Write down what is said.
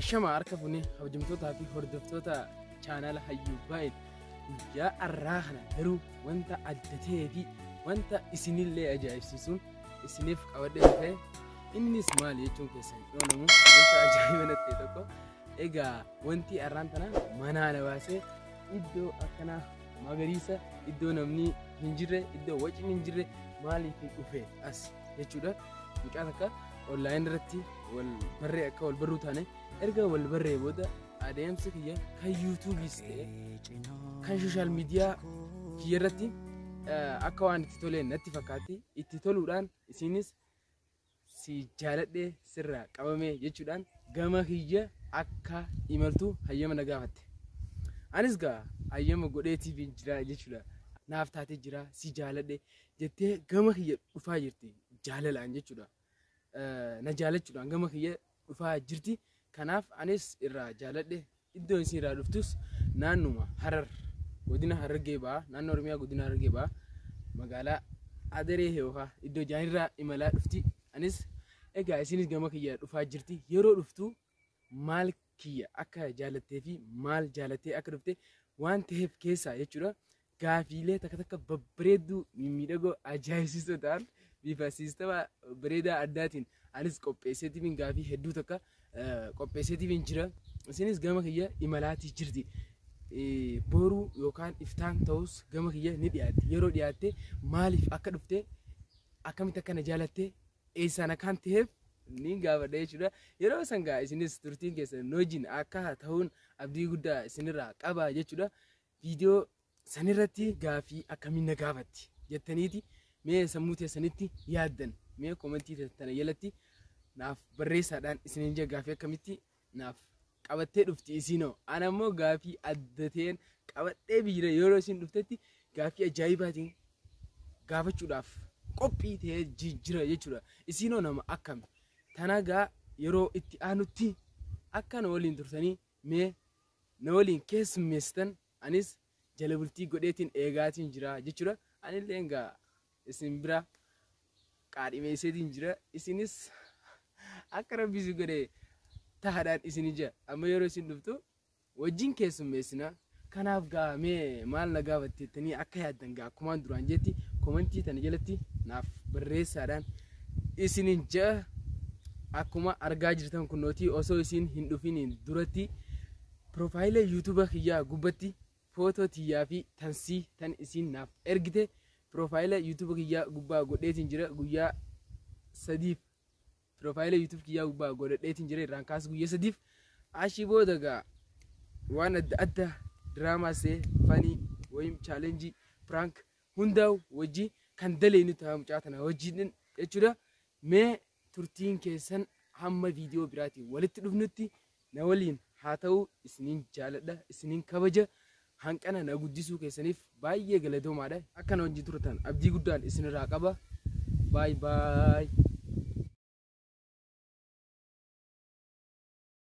Ashama harka fuunee hojjetoota fi hordoftoota chaanala Hayyuu Baay'ee guyyaa har'aa kana garuu wanta adda ta'ee fi wanta isinillee ajaa'ibsiisuun isiniif qabadhee dhufe innis maal jechuun keessan dhoonamu wanta ajaa'iba natti tokko egaa wanti har'aan tana manaa na baasee iddoo akkanaa magariisa iddoo namni hin jirre iddoo wacni hin jirre maaliif dhufe as jechuudha mucaa takka online irratti wal barree akka wal barruu taane erga wal barree booda adeemsa kiyya kan YouTube's kan social media kiyya irratti akka waan itti tolee natti fakkaatti itti toluudhaan isinis si jaaladhe sirraa qabame jechuudhaan gama kiyya akka imaltu hayyama na gaafatte. Anis gaa hayyama godhee TV jira jechuudha. Naaf taatee jira si jaaladhe jettee gama kiyya dhufaa jirti jaalalaan jechuudha. Na jaalachuudhaan gama kiyya dhufaa jirti. Kanaaf anis irraa jaaladhe iddoo isin irraa dhuftus naannuma Harar godina Harargee ba'aa naannoo Oromiyaa godina Harargee ba'aa magaalaa Adaree Heewofa iddoo jaanirraa imalaa dhufti. Anis egaa isinis gama kiyya dhufaa jirti. Yeroo dhuftu maal kiyya akka jaalattee fi maal jaalattee akka dhufte waan ta'eef keessaa jechuudha. Gaafiilee takka takka babbareedduu mimmiidhagoo ajaa'ibsiisoo ta'an bifa siistama bareedaa addaatiin anis qopheesseetiif gaafii hedduu takka qopheesseetiif jira. Isinis gama kiyya imalaatii jirti. Boruu yookaan iftaan ta'us gama kiyya ni dhiyaatti. Yeroo dhiyaatte maaliif akka dhufte akkamitti akka na jaalatte eessaan akkaan ta'eef ni gaafadha jechuudha. Yeroo san gaa isinis turtiin keessan wajjin akka ta'uun abdii guddaa isinirraa qaba jechuudha. Viidiyoo sanirratti gaafii akkamiin na gaafatti jettaniiti mee sammuu teessanitti yaaddan mee komentii tana jalatti naaf barreessaadhaan isiniin jee gaafii akkamitti naaf qabattee dhufti isinoo. Ana immoo gaafii adda ta'een qabadhee biyya yeroo isin dhuftetti gaafii ajaa'ibaatiin gaafachuudhaaf qophii ta'ee jira jechuudha. Isinoo nama akkami tanagaa yeroo itti aanutti akka na waliin turtanii mee na waliin keessummeessitan anis jala bultii godheetiin eegaatiin jira jechuudha. Anillee egaa isin bira qaadhimeesseetiin jira. Isinis akka rabbisu godhee tahaadhaan isin ija amma yeroo isin dhuftu wajjin keessummeessina. Kanaaf gaa mee maal na gaafatteettanii akka yaaddan gaa akkumaan duraan jetti komentii tana jalatti naaf barreessaadhaan isinin ja'a. Akkuma argaa jirtan kunnootii osoo isin hin dhufiniin duratti profaayila YouTube kiyyaa gubbatti footoo tiyyaa fi tansii tan isin naaf ergite profaayila YouTube kiyyaa gubbaa godheetiin jira guyyaa sadiif profaayila YouTube kiyyaa gubbaa godheetiin jira irraan kaas guyyaa sadiif ashii booda gaa waan adda adda diraamaa see fanii wayim chaalenjii prank hundaa'u wajji kan daleenu ta'a mucaa tana wajjin jechuudha. Mee turtiin keessan hamma viidiyoo biraatiin walitti dhufnutti na waliin haa ta'u isiniin jaaladha isiniin kabaja. Hanqana na guddisuu keessaniif baay'ee galatoomaadha. Akka na wajjin turtan abdii guddaan isinirraa qaba. Bye bye.